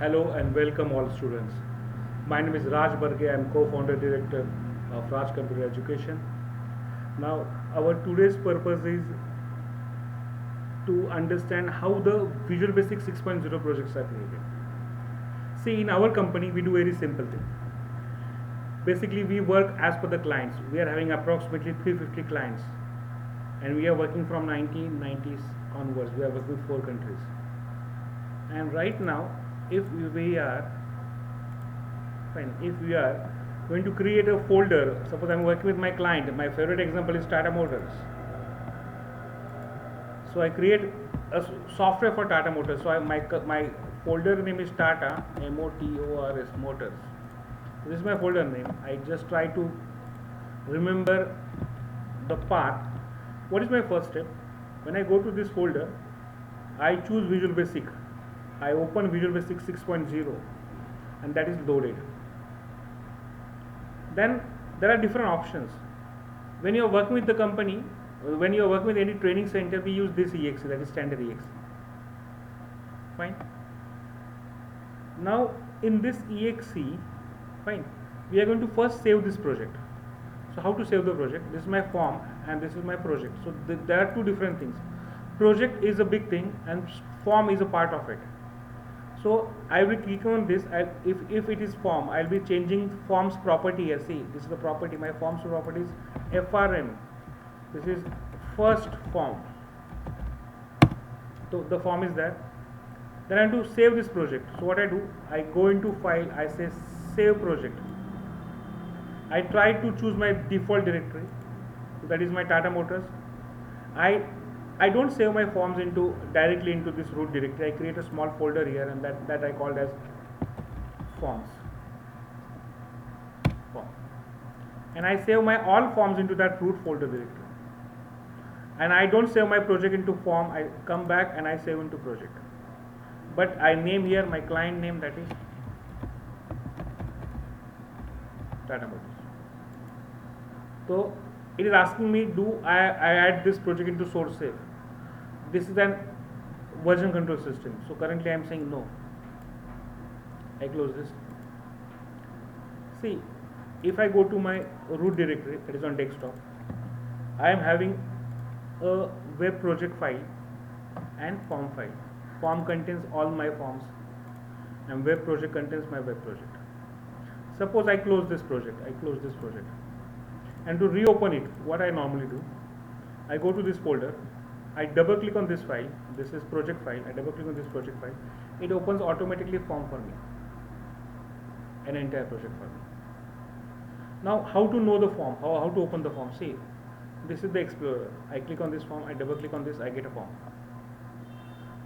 Hello and welcome all students. My name is Raj Barge. I am co-founder director of Raj Computer Education. Now our today's purpose is to understand how the Visual Basic 6.0 projects are created. See, in our company we do very simple thing. Basically we work as per the clients. We are having approximately 350 clients and we are working from 1990s onwards. We are working with 4 countries. And right now if we are fine, if we are going to create a folder, suppose I'm working with my client, my favorite example is Tata Motors. So I create a software for Tata Motors. So my folder name is Tata Motors Motors. This is my folder name. I just try to remember the path. What is my first step? When I go to this folder, I choose Visual Basic. I open Visual Basic 6.0 and that is loaded. Then there are different options. When you are working with the company, when you are working with any training center, we use this exe, that is standard exe. Fine. Now in this exe, fine, we are going to first save this project. So how to save the project? This is my form and this is my project. So there are two different things. Project is a big thing and form is a part of it. So I will click on this. If it is form, I'll be changing forms property here. See, this is the property. My forms property is FRM. This is first form. So the form is there. Then I have to save this project. So what I do, I go into file. I say save project. I try to choose my default directory. So that is my Tata Motors. I don't save my forms directly into this root directory. I create a small folder here and that I called as forms. Form. And I save my all forms into that root folder directory. And I don't save my project into form. I come back and I save into project. But I name here my client name, that is Tata Motors. So it is asking me, do I add this project into source safe? This is an version control system. So currently I am saying no. I close this. See, if I go to my root directory, that is on desktop, I am having a web project file and form file. Form contains all my forms and web project contains my web project. Suppose I close this project. And to reopen it, what I normally do, I go to this folder, I double click on this file. This is project file. I double click on this project file. It opens automatically form for me, an entire project for me. Now how to know the form, how to open the form? See, this is the explorer. I click on this form, I double click on this, I get a form.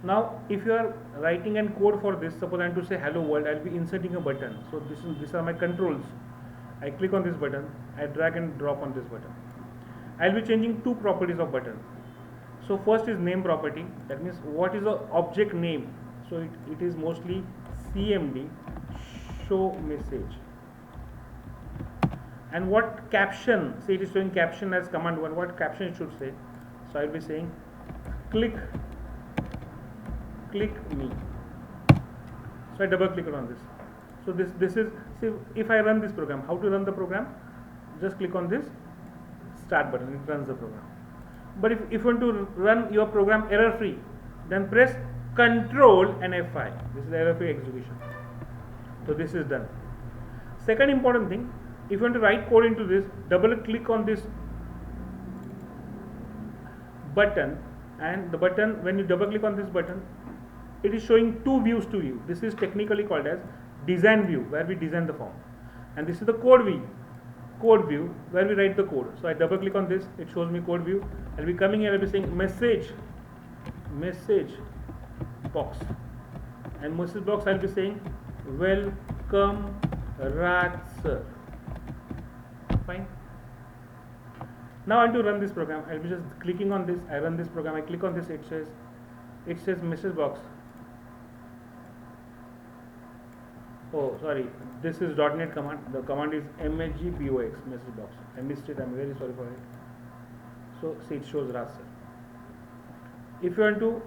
Now if you are writing and code for this, suppose I am to say hello world, I will be inserting a button. So these are my controls. I click on this button, I drag and drop on this button. I will be changing two properties of button. So first is name property, that means what is the object name. So it is mostly CMD, show message. And what caption, say it is showing caption as command 1, what caption it should say. So I will be saying click me. So I double click on this. So this is, see, if I run this program, how to run the program? Just click on this start button, it runs the program. But if you want to run your program error free, then press Control and F5. This is error free execution. So this is done. Second important thing, if you want to write code into this, double click on this button, and the button, when you double click on this button, it is showing two views to you. This is technically called as design view, where we design the form, and this is the code view where we write the code. So I double click on this, it shows me code view. I'll be coming here, I'll be saying message box, and message box I'll be saying welcome Raj sir. Fine. Now I want to run this program. I'll be just clicking on this. I run this program. I click on this. It says message box. Oh, sorry. This is .NET command. The command is msgbox, message box. I missed it. I'm very sorry for it. So see, it shows Raj sir. If you want to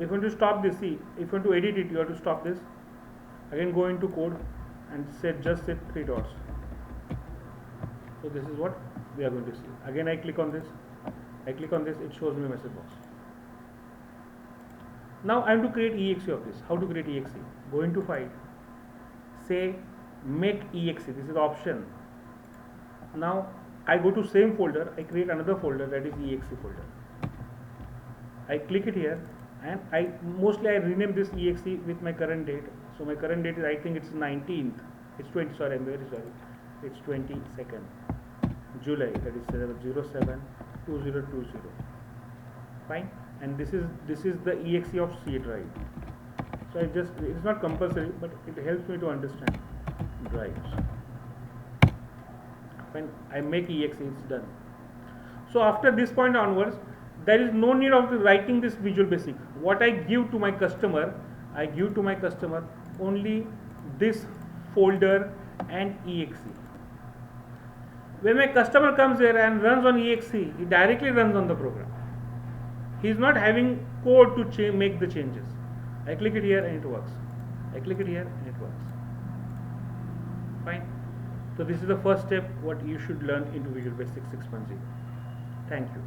If you want to stop this, see, if you want to edit it, you have to stop this. Again, go into code and just set 3 dots. So this is what we are going to see. Again, I click on this. It shows me a message box. Now I am to create exe of this. How to create exe? Go into file, say make exe. This is the option. Now I go to same folder. I create another folder, that is exe folder. I click it here, and I rename this exe with my current date. So my current date is, I think it's 19th. It's 20. Sorry, I'm very sorry. It's 22nd July. That is 07/2020. Fine. And this is the exe of C drive. So it's not compulsory, but it helps me to understand drives. When I make exe, it's done. So after this point onwards, there is no need of writing this Visual Basic. What I give to my customer, only this folder and exe. When my customer comes here and runs on exe, he directly runs on the program. He is not having code to make the changes. I click it here and it works. Fine. So this is the first step what you should learn into Visual Basic 6.0. Thank you.